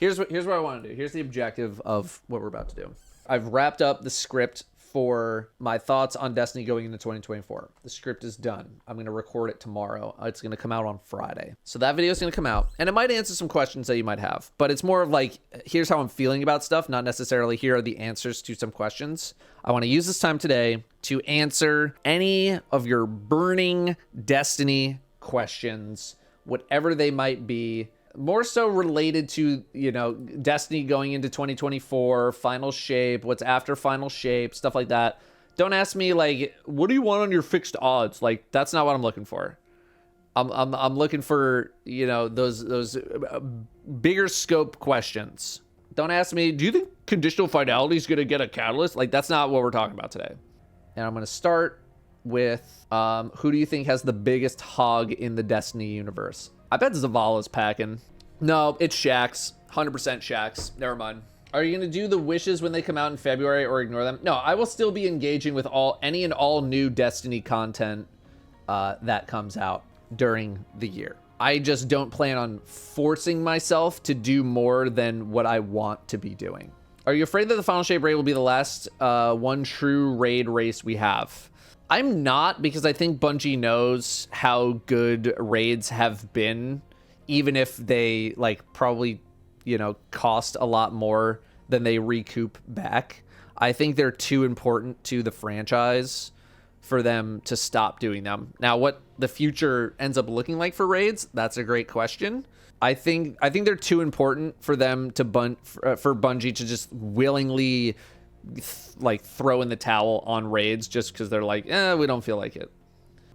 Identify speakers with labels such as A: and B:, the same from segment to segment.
A: Here's what I want to do. Here's the objective of what we're about to do. I've wrapped up the script for my thoughts on Destiny going into 2024. The script is done. I'm going to record it tomorrow. It's going to come out on Friday. So that video is going to come out, and it might answer some questions that you might have, but it's more of like, here's how I'm feeling about stuff, not necessarily here are the answers to some questions. I want to use this time today to answer any of your burning Destiny questions, whatever they might be. More so related to, you know, Destiny going into 2024, final shape, what's after final shape, stuff like that. Don't ask me like, what do you want on your fixed odds? Like, that's not what I'm looking for. I'm looking for, you know, those bigger scope questions. Don't ask me, do you think conditional finality is going to get a catalyst? Like, that's not what we're talking about today. And I'm going to start with, who do you think has the biggest hog in the Destiny universe? I bet Zavala's packing. No, it's Shaxx. 100% Shaxx. Never mind. Are you going to do the wishes when they come out in February or ignore them? No, I will still be engaging with any and all new Destiny content that comes out during the year. I just don't plan on forcing myself to do more than what I want to be doing. Are you afraid that the Final Shape raid will be the last one true raid race we have? I'm not, because I think Bungie knows how good raids have been, even if they like probably, you know, cost a lot more than they recoup back. I think they're too important to the franchise for them to stop doing them. Now, what the future ends up looking like for raids, that's a great question. I think they're too important for them to for Bungie to just willingly like throw in the towel on raids just because they're like, we don't feel like it.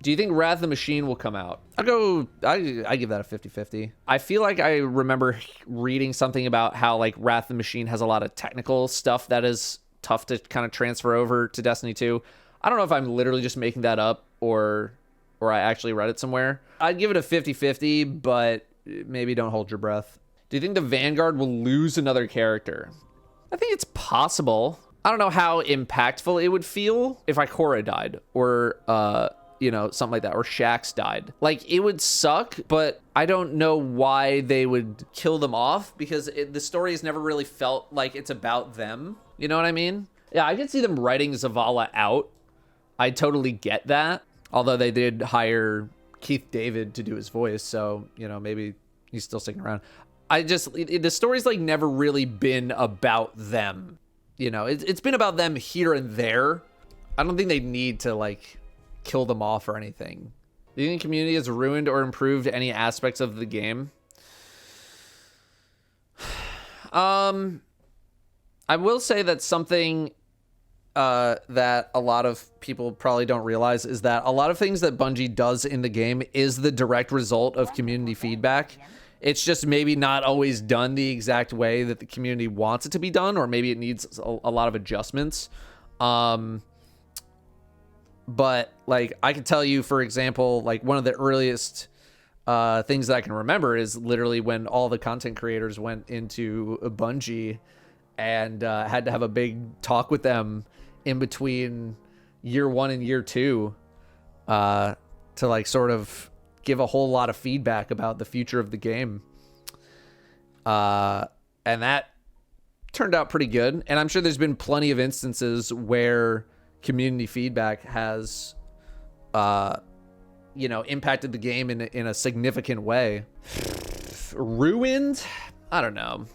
A: Do you think Wrath of the Machine will come out? I give that a 50-50. I feel like I remember reading something about how like Wrath of the Machine has a lot of technical stuff that is tough to kind of transfer over to Destiny 2. I don't know if I'm literally just making that up or I actually read it somewhere. I'd give it a 50-50, but maybe don't hold your breath. Do you think the Vanguard will lose another character? I think it's possible. I don't know how impactful it would feel if Ikora died or, you know, something like that, or Shaxx died. Like, it would suck, but I don't know why they would kill them off because the story has never really felt like it's about them. You know what I mean? Yeah, I could see them writing Zavala out. I totally get that. Although they did hire Keith David to do his voice, so, you know, maybe he's still sticking around. The story's like never really been about them. You know, it's been about them here and there. I don't think they need to like kill them off or anything. Do you think community has ruined or improved any aspects of the game? I will say that something that a lot of people probably don't realize is that a lot of things that Bungie does in the game is the direct result of community feedback. It's just maybe not always done the exact way that the community wants it to be done, or maybe it needs a lot of adjustments. But like I can tell you, for example, like one of the earliest things that I can remember is literally when all the content creators went into Bungie and had to have a big talk with them in between year 1 and year 2 to like sort of give a whole lot of feedback about the future of the game. And that turned out pretty good. And I'm sure there's been plenty of instances where community feedback has, you know, impacted the game in a significant way. Ruined? I don't know.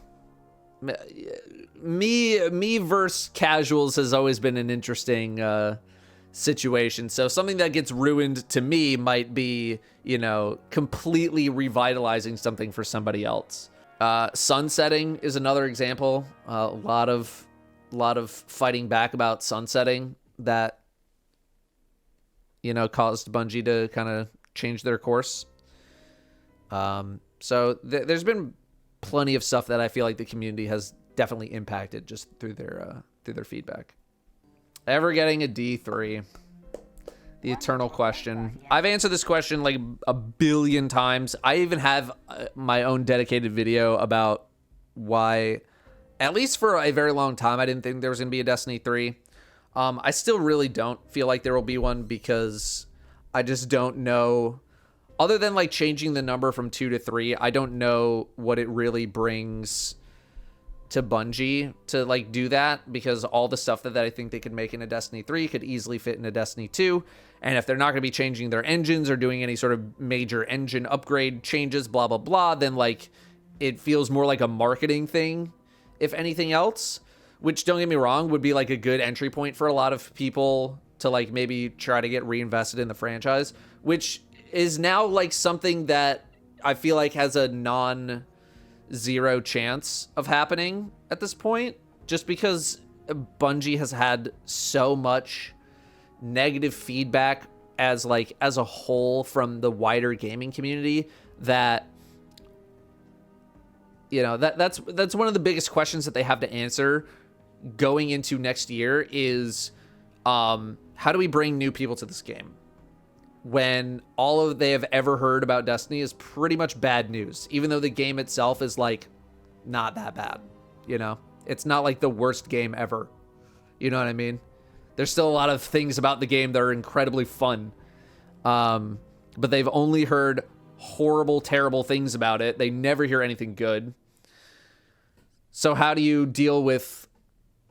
A: Me versus casuals has always been an interesting situation. So something that gets ruined to me might be, you know, completely revitalizing something for somebody else. Sunsetting is another example. A lot of fighting back about sunsetting that, you know, caused Bungie to kind of change their course. So there's been plenty of stuff that I feel like the community has definitely impacted just through their feedback. Ever getting a D3? The eternal question. I've answered this question like a billion times. I even have my own dedicated video about why, at least for a very long time, I didn't think there was going to be a Destiny 3. I still really don't feel like there will be one because I just don't know. Other than like changing the number from 2 to 3, I don't know what it really brings to Bungie to like do that, because all the stuff that I think they could make in a Destiny 3 could easily fit in a Destiny 2. And if they're not going to be changing their engines or doing any sort of major engine upgrade changes, blah, blah, blah, then like it feels more like a marketing thing, if anything else, which, don't get me wrong, would be like a good entry point for a lot of people to like maybe try to get reinvested in the franchise, which is now like something that I feel like has a non-zero chance of happening at this point, just because Bungie has had so much negative feedback as a whole from the wider gaming community that, you know, that's one of the biggest questions that they have to answer going into next year is how do we bring new people to this game when all of they have ever heard about Destiny is pretty much bad news, even though the game itself is like not that bad. You know, it's not like the worst game ever. You know what I mean? There's still a lot of things about the game that are incredibly fun. But they've only heard horrible, terrible things about it. They never hear anything good. So how do you deal with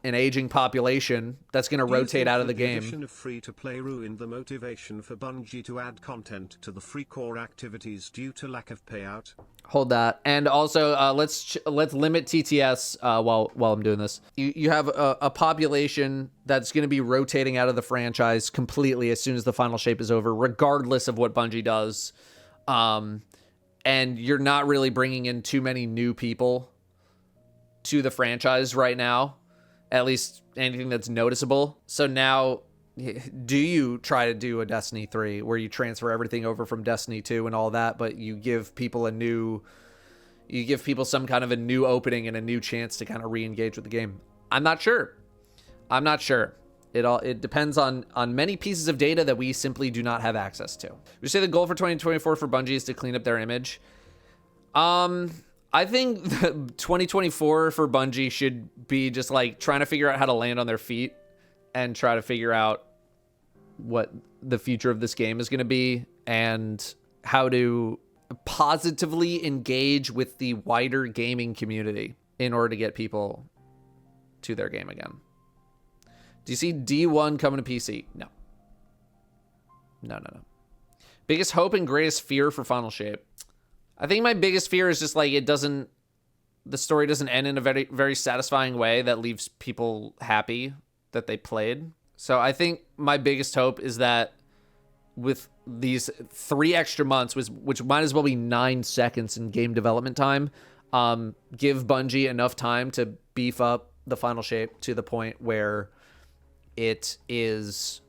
A: an aging population that's going to rotate out of the game?
B: The addition of free-to-play ruined the motivation for Bungie to add content to the free core activities due to lack of payout.
A: Hold that. And also, let's limit TTS while I'm doing this. You have a population that's going to be rotating out of the franchise completely as soon as the final shape is over, regardless of what Bungie does. And you're not really bringing in too many new people to the franchise right now, at least anything that's noticeable. So now, do you try to do a Destiny 3 where you transfer everything over from Destiny 2 and all that, but you give people some kind of a new opening and a new chance to kind of re-engage with the game? I'm not sure. It depends on many pieces of data that we simply do not have access to. We say the goal for 2024 for Bungie is to clean up their image. I think 2024 for Bungie should be just like trying to figure out how to land on their feet and try to figure out what the future of this game is going to be and how to positively engage with the wider gaming community in order to get people to their game again. Do you see D1 coming to PC? No. Biggest hope and greatest fear for Final Shape. I think my biggest fear is just like the story doesn't end in a very, very satisfying way that leaves people happy that they played. So I think my biggest hope is that with these 3 extra months, which might as well be 9 seconds in game development time, give Bungie enough time to beef up the Final Shape to the point where it is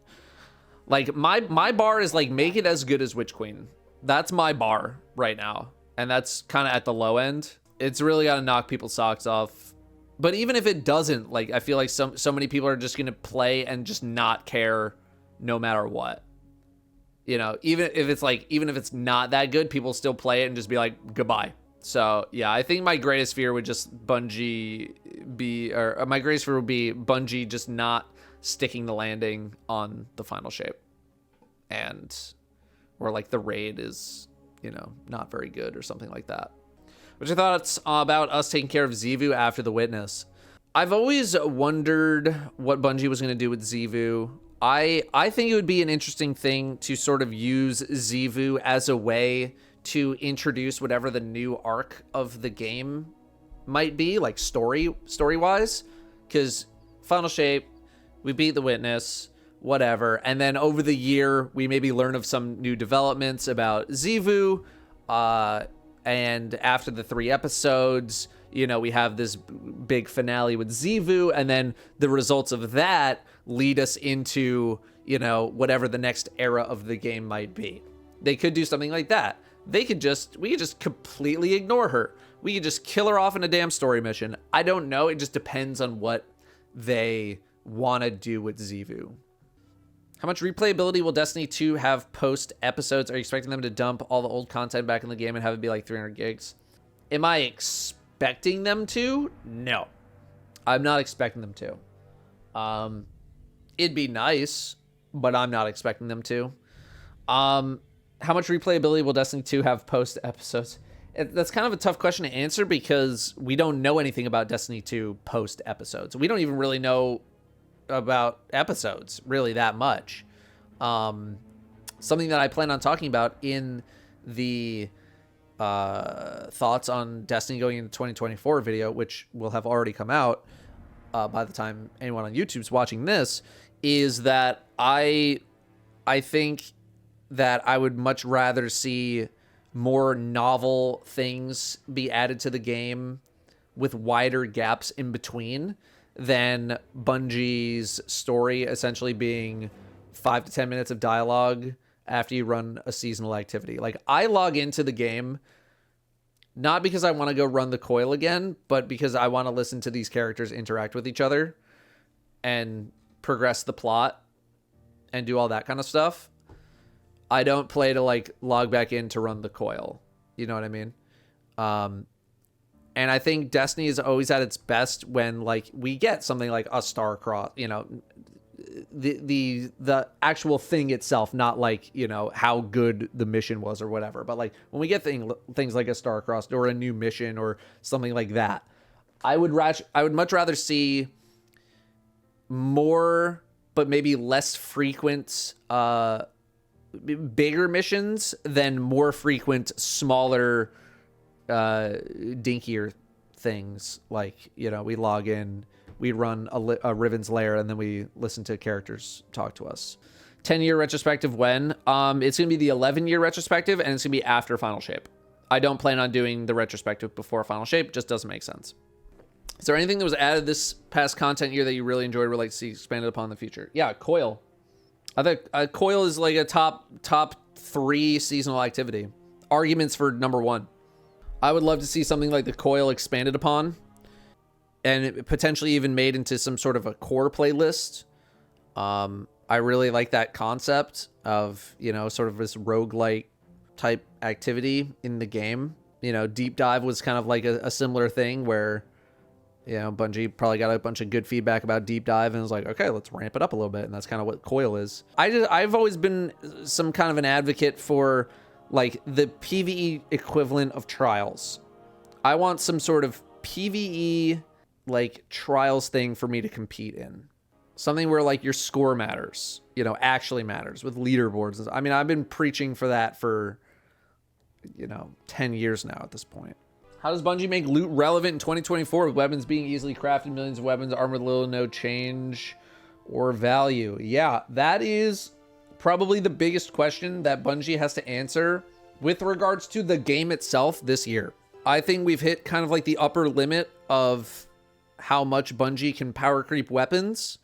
A: like my bar is like make it as good as Witch Queen. That's my bar right now. And that's kind of at the low end. It's really got to knock people's socks off. But even if it doesn't, like I feel like so many people are just going to play and just not care no matter what. You know, even if it's not that good, people still play it and just be like goodbye. So, yeah, I think my greatest fear would just my greatest fear would be Bungie just not sticking the landing on the Final Shape. Or like the raid is, you know, not very good or something like that. What's your thoughts about us taking care of Xivu after the Witness? I've always wondered what Bungie was going to do with Xivu. I think it would be an interesting thing to sort of use Xivu as a way to introduce whatever the new arc of the game might be, like story-wise. Because Final Shape, we beat the Witness, whatever, and then over the year we maybe learn of some new developments about Xivu, and after the 3 episodes, you know, we have this big finale with Xivu, and then the results of that lead us into, you know, whatever the next era of the game might be. They could do something like that. We could just completely ignore her. We could just kill her off in a damn story mission. I don't know. It just depends on what they want to do with Xivu. How much replayability will Destiny 2 have post episodes? Are you expecting them to dump all the old content back in the game and have it be like 300 gigs? Am I expecting them to? No. I'm not expecting them to. It'd be nice, but I'm not expecting them to. How much replayability will Destiny 2 have post episodes? That's kind of a tough question to answer because we don't know anything about Destiny 2 post episodes. We don't even really know about episodes really that much. Something that I plan on talking about in the thoughts on Destiny going into 2024 video, which will have already come out by the time anyone on YouTube's watching this, is that I think that I would much rather see more novel things be added to the game with wider gaps in between than Bungie's story essentially being 5 to 10 minutes of dialogue after you run a seasonal activity. Like, I log into the game not because I want to go run the coil again, but because I want to listen to these characters interact with each other and progress the plot and do all that kind of stuff. I don't play to like log back in to run the coil. You know what I mean? And I think Destiny is always at its best when like we get something like a star-crossed, you know, the actual thing itself, not like, you know, how good the mission was or whatever, but like when we get things like a star-crossed or a new mission or something like that, I would much rather see more but maybe less frequent bigger missions than more frequent smaller dinkier things. Like, you know, we log in, we run a Riven's Lair, and then we listen to characters talk to us. 10-year retrospective when? It's going to be the 11-year retrospective, and it's going to be after Final Shape. I don't plan on doing the retrospective before Final Shape. Just doesn't make sense. Is there anything that was added this past content year that you really enjoyed or would like to see expanded upon in the future? Yeah, Coil. I think Coil is like a top 3 seasonal activity. Arguments for number 1. I would love to see something like the Coil expanded upon and it potentially even made into some sort of a core playlist. I really like that concept of, you know, sort of this roguelike type activity in the game. You know, Deep Dive was kind of like a similar thing where, you know, Bungie probably got a bunch of good feedback about Deep Dive and was like, okay, let's ramp it up a little bit. And that's kind of what Coil is. I've always been some kind of an advocate for like the PvE equivalent of Trials. I want some sort of PvE like Trials thing for me to compete in. Something where like your score matters, you know, actually matters with leaderboards. I mean, I've been preaching for that for, you know, 10 years now at this point. How does Bungie make loot relevant in 2024 with weapons being easily crafted, millions of weapons, armor with little no change or value? Yeah, that is probably the biggest question that Bungie has to answer with regards to the game itself this year. I think we've hit kind of like the upper limit of how much Bungie can power creep weapons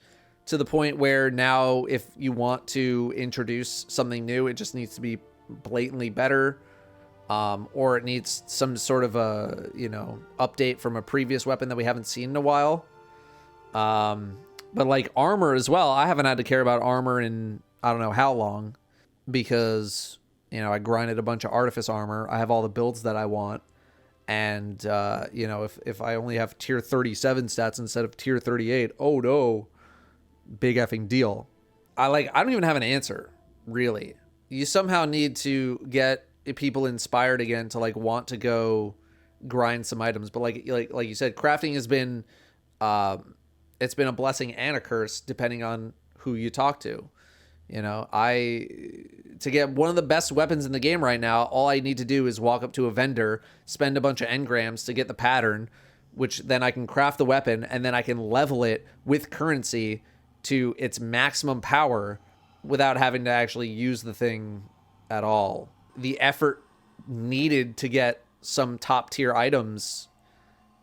A: to the point where now if you want to introduce something new, it just needs to be blatantly better. Or it needs some sort of a, you know, update from a previous weapon that we haven't seen in a while. But like armor as well, I haven't had to care about armor in I don't know how long because, you know, I grinded a bunch of artifice armor. I have all the builds that I want. And, you know, if I only have tier 37 stats instead of tier 38, oh no, big effing deal. I don't even have an answer, really. You somehow need to get people inspired again to like want to go grind some items, but like you said, crafting has been it's been a blessing and a curse depending on who you talk to. You know, to get one of the best weapons in the game right now, all I need to do is walk up to a vendor, spend a bunch of engrams to get the pattern, which then I can craft the weapon and then I can level it with currency to its maximum power without having to actually use the thing at all. The effort needed to get some top tier items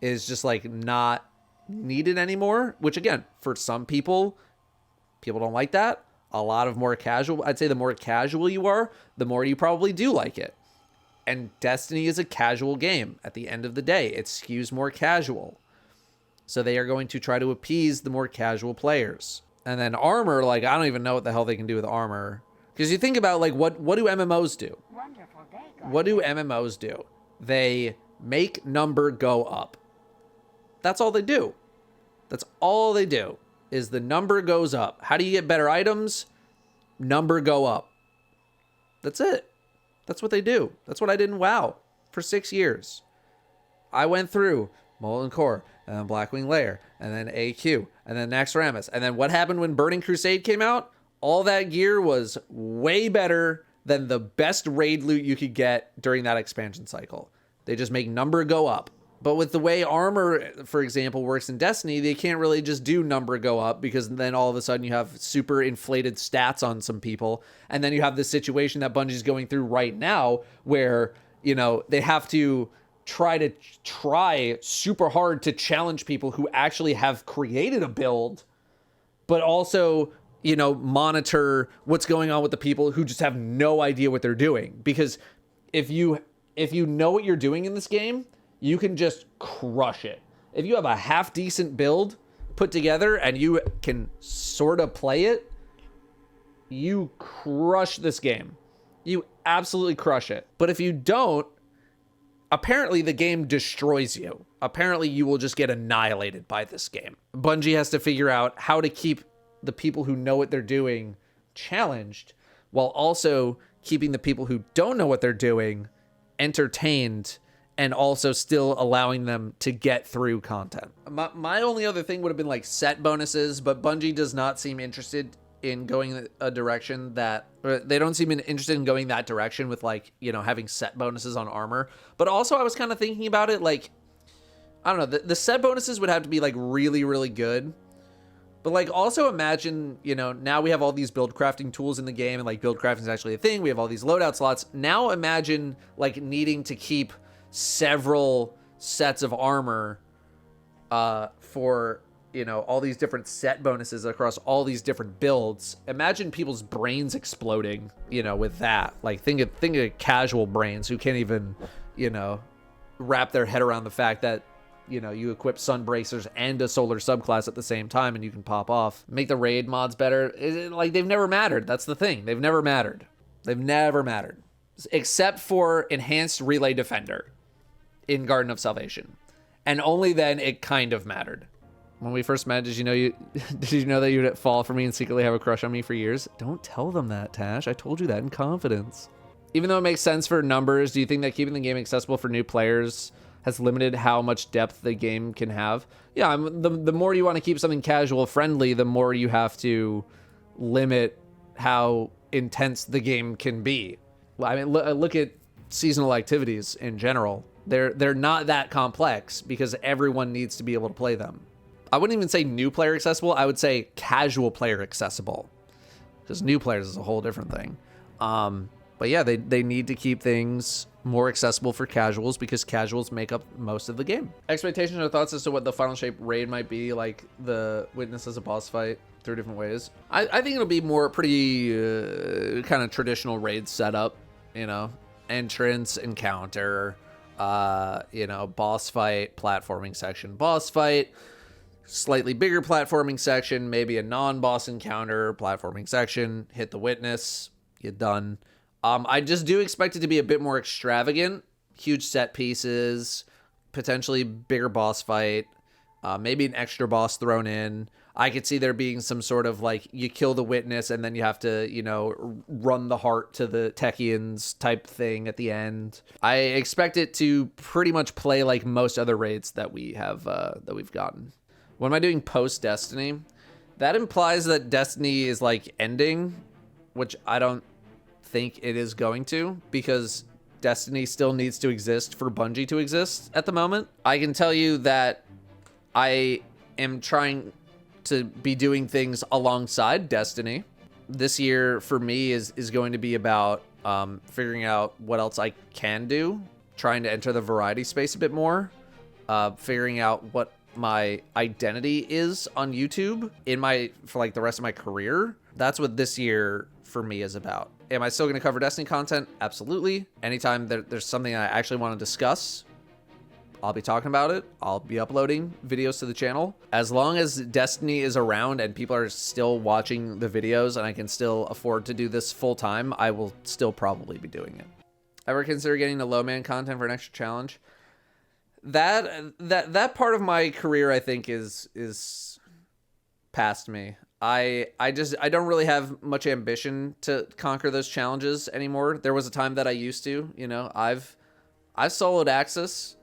A: is just like not needed anymore, which again, for some people don't like that. A lot of more casual, I'd say the more casual you are, the more you probably do like it. And Destiny is a casual game. At the end of the day, it skews more casual. So they are going to try to appease the more casual players. And then armor, like I don't even know what the hell they can do with armor. Because you think about like what do MMOs do? What do MMOs do? They make number go up. That's all they do. That's all they do is the number goes up. How do you get better items? Number go up. That's it. That's what they do. That's what I did in WoW. for 6 years. I went through Molten Core, and then Blackwing Lair, and then AQ, and then Naxxramas. And then what happened when Burning Crusade came out? All that gear was way better than the best raid loot you could get during that expansion cycle. They just make number go up. But with the way armor, for example, works in Destiny, they can't really just do number go up, because then all of a sudden you have super inflated stats on some people. And then you have this situation that Bungie's going through right now where, you know, they have to try super hard to challenge people who actually have created a build, but also, you know, monitor what's going on with the people who just have no idea what they're doing. Because if you know what you're doing in this game, you can just crush it. If you have a half decent build put together and you can sort of play it, you crush this game. You absolutely crush it. But if you don't, apparently the game destroys you. Apparently you will just get annihilated by this game. Bungie has to figure out how to keep the people who know what they're doing challenged, while also keeping the people who don't know what they're doing entertained, and also still allowing them to get through content. My only other thing would have been like set bonuses, but Bungie does not seem interested in going a direction that, or they don't seem interested in going that direction with, like, you know, having set bonuses on armor. But also I was kind of thinking about it, like, I don't know, the set bonuses would have to be like really, really good. But like, also imagine, you know, now we have all these build crafting tools in the game, and like build crafting is actually a thing. We have all these loadout slots. Now imagine like needing to keep several sets of armor for, you know, all these different set bonuses across all these different builds. Imagine people's brains exploding, you know, with that. Like, think of casual brains who can't even, you know, wrap their head around the fact that, you know, you equip sun bracers and a solar subclass at the same time and you can pop off. Make the raid mods better. Like, they've never mattered. That's the thing. They've never mattered. They've never mattered. Except for enhanced relay defender in Garden of Salvation. And only then it kind of mattered. When we first met, did you know that you'd fall for me and secretly have a crush on me for years? Don't tell them that, Tash. I told you that in confidence. Even though it makes sense for numbers, do you think that keeping the game accessible for new players has limited how much depth the game can have? Yeah, the more you want to keep something casual friendly, the more you have to limit how intense the game can be. I mean, look at seasonal activities in general. They're not that complex because everyone needs to be able to play them. I wouldn't even say new player accessible. I would say casual player accessible, because new players is a whole different thing. But yeah, they need to keep things more accessible for casuals, because casuals make up most of the game. Expectations or thoughts as to what the final shape raid might be, like the Witness as a boss fight, 3 different ways. I think it'll be more pretty kind of traditional raid setup, you know, entrance, encounter, you know, boss fight, platforming section, boss fight, slightly bigger platforming section, maybe a non-boss encounter, platforming section, hit the Witness, you're done. I just do expect it to be a bit more extravagant, huge set pieces, potentially bigger boss fight, maybe an extra boss thrown in. I could see there being some sort of like, you kill the Witness and then you have to, you know, run the heart to the Techians type thing at the end. I expect it to pretty much play like most other raids that we have, that we've gotten. What am I doing post Destiny? That implies that Destiny is like ending, which I don't think it is going to, because Destiny still needs to exist for Bungie to exist at the moment. I can tell you that I am trying to be doing things alongside Destiny. This year for me is going to be about figuring out what else I can do, trying to enter the variety space a bit more, figuring out what my identity is on YouTube for like the rest of my career. That's what this year for me is about. Am I still going to cover Destiny content? Absolutely. Anytime there's something I actually want to discuss, I'll be talking about it. I'll be uploading videos to the channel. As long as Destiny is around and people are still watching the videos and I can still afford to do this full time, I will still probably be doing it. Ever consider getting the low man content for an extra challenge? That part of my career, I think, is past me. I don't really have much ambition to conquer those challenges anymore. There was a time that I used to, you know, I've I soloed Axis.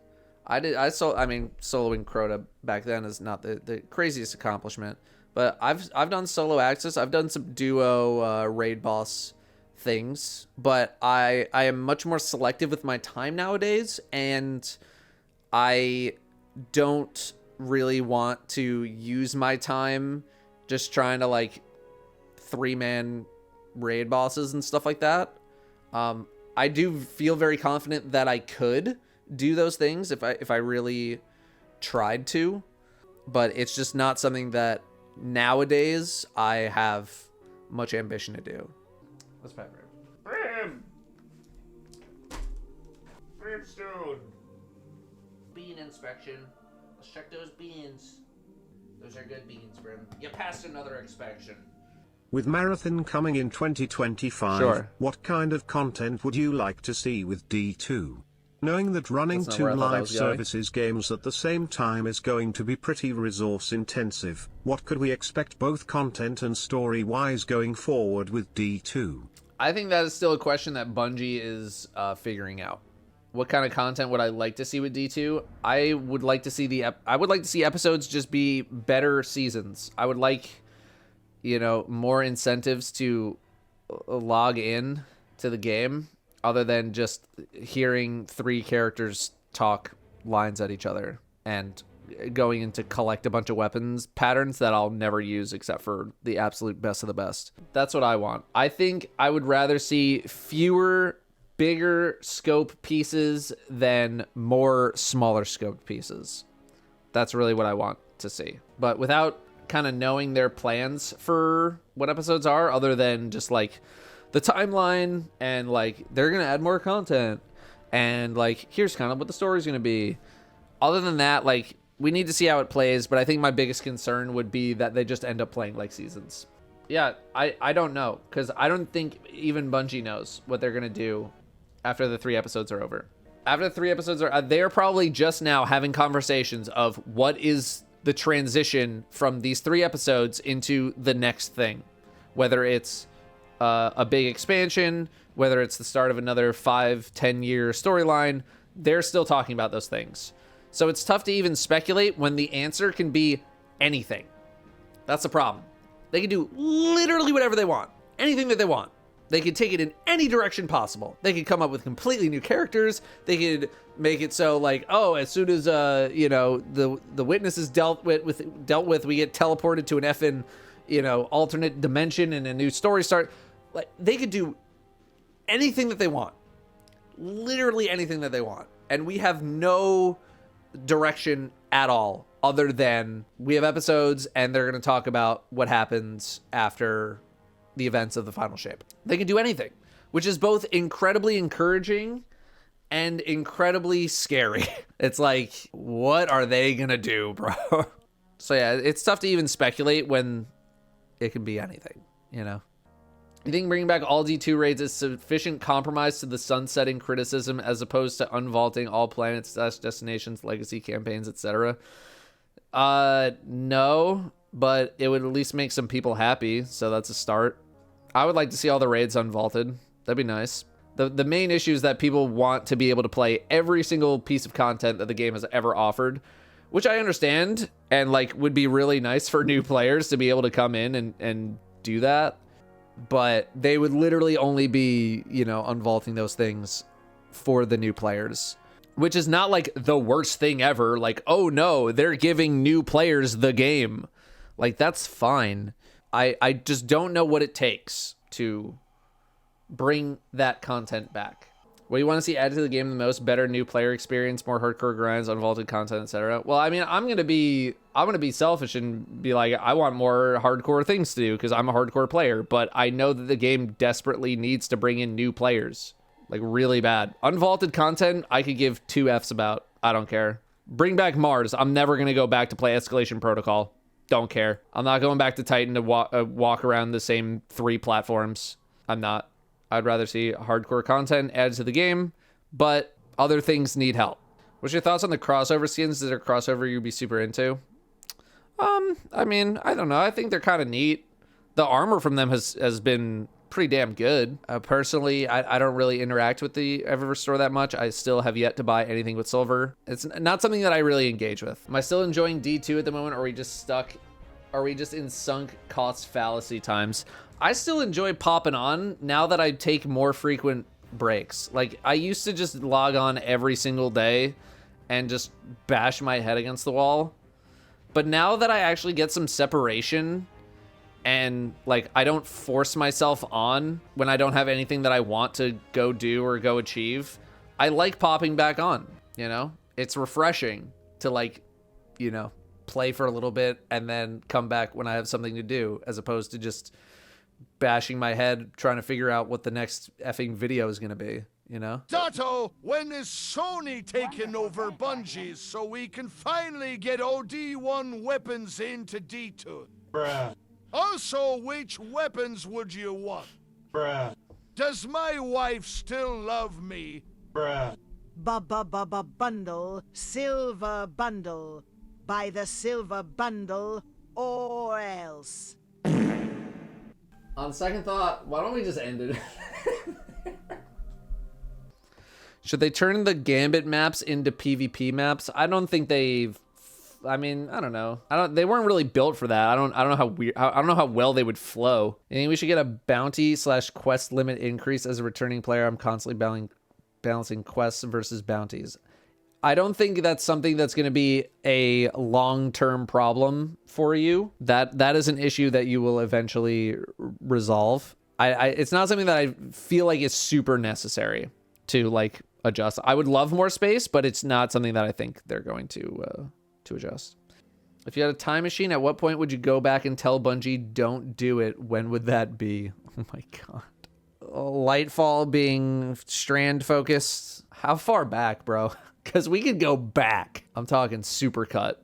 A: I mean, soloing Crota back then is not the craziest accomplishment, but I've done solo Axis. I've done some duo raid boss things, but I am much more selective with my time nowadays, and I don't really want to use my time just trying to like 3-man raid bosses and stuff like that. I do feel very confident that I could do those things if I really tried to, but it's just not something that nowadays I have much ambition to do. Let's pat Brim. Brimstone. Bean inspection. Let's check those beans. Those are good beans, Brim. You passed another inspection.
B: With Marathon coming in 2025,
A: Sure.
B: What kind of content would you like to see with D2? Knowing that running
A: That's not
B: 2
A: where I thought that
B: live
A: was going.
B: services games at the same time is going to be pretty resource intensive, what could we expect both content and story-wise going forward with D2?
A: I think that is still a question that Bungie is figuring out. What kind of content would I like to see with D2? I would like to see episodes just be better seasons. I would like, more incentives to log in to the game other than just hearing 3 characters talk lines at each other and going into collect a bunch of weapons patterns that I'll never use except for the absolute best of the best. That's what I want. I think I would rather see fewer bigger scope pieces than more smaller scope pieces. That's really what I want to see. But without kind of knowing their plans for what episodes are, other than just like the timeline and like they're going to add more content and like here's kind of what the story's going to be. Other than that, like we need to see how it plays, but I think my biggest concern would be that they just end up playing like seasons. Yeah, I don't know, because I don't think even Bungie knows what they're going to do after the 3 episodes are over. After the 3 episodes are, they're probably just now having conversations of what is the transition from these 3 episodes into the next thing. Whether it's a big expansion, whether it's the start of another 5-10 year storyline, they're still talking about those things. So it's tough to even speculate when the answer can be anything. That's the problem. They can do literally whatever they want. Anything that they want. They could take it in any direction possible. They could come up with completely new characters. They could make it so like, oh, as soon as the witness is dealt with, we get teleported to an effing alternate dimension and a new story start. Like they could do anything that they want, literally anything that they want, and we have no direction at all other than we have episodes and they're going to talk about what happens after the events of the final shape. They can do anything, which is both incredibly encouraging and incredibly scary. It's like, what are they gonna do, bro? So yeah, it's tough to even speculate when it can be anything, You think bringing back all D2 raids is sufficient compromise to the sunsetting criticism as opposed to unvaulting all planets, destinations, legacy campaigns, etc.? No, but it would at least make some people happy, so that's a start. I would like to see all the raids unvaulted. That'd be nice. The main issue is that people want to be able to play every single piece of content that the game has ever offered, which I understand, and like would be really nice for new players to be able to come in and do that. But they would literally only be, unvaulting those things for the new players, which is not like the worst thing ever. Like, oh no, they're giving new players the game. Like, that's fine. I just don't know what it takes to bring that content back. What do you want to see added to the game the most? Better new player experience, more hardcore grinds, unvaulted content, etc. Well, I mean, I'm gonna be selfish and be like, I want more hardcore things to do because I'm a hardcore player. But I know that the game desperately needs to bring in new players, like really bad. Unvaulted content, I could give 2 Fs about. I don't care. Bring back Mars. I'm never gonna go back to play Escalation Protocol. Don't care. I'm not going back to Titan to walk around the same 3 platforms. I'm not. I'd rather see hardcore content added to the game, but other things need help. What's your thoughts on the crossover skins? Is there a crossover you'd be super into? I mean, I don't know. I think they're kind of neat. The armor from them has been pretty damn good. Personally, I don't really interact with the Eververse store that much. I still have yet to buy anything with silver. It's not something that I really engage with. Am I still enjoying D2 at the moment, or are we just stuck? Are we just in sunk cost fallacy times? I still enjoy popping on now that I take more frequent breaks. Like, I used to just log on every single day and just bash my head against the wall. But now that I actually get some separation and like I don't force myself on when I don't have anything that I want to go do or go achieve, I like popping back on, you know? It's refreshing to like, you know, play for a little bit and then come back when I have something to do, as opposed to just bashing my head trying to figure out what the next effing video is going to be, you know?
C: Datto, when is Sony taking over Bungie so we can finally get OD1 weapons into D2?
D: Bruh.
C: Also, which weapons would you want?
D: Bruh.
C: Does my wife still love me?
D: Bruh.
E: Bundle, silver bundle. Buy the silver bundle or else.
A: On second thought, why don't we just end it? Should they turn the Gambit maps into PvP maps? I don't think they've. I mean, I don't know. They weren't really built for that. I don't know how weird. I don't know how well they would flow. I think we should get a bounty/quest limit increase as a returning player. I'm constantly balancing quests versus bounties. I don't think that's something that's going to be a long-term problem for you. That is an issue that you will eventually resolve. It's not something that I feel like is super necessary to like adjust. I would love more space, but it's not something that I think they're going to adjust. If you had a time machine, at what point would you go back and tell Bungie don't do it? When would that be? Oh my god. Lightfall being strand focused. How far back, bro? Because we could go back. I'm talking supercut.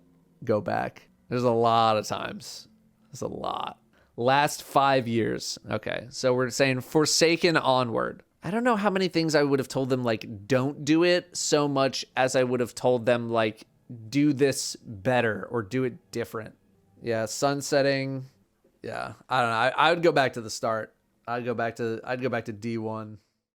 A: Go back. There's a lot of times. There's a lot. Last 5 years. Okay, so we're saying Forsaken onward. I don't know how many things I would have told them, like, don't do it so much as I would have told them, like, do this better or do it different. Yeah, sunsetting. Yeah, I don't know. I would go back to the start. I'd go back to D1.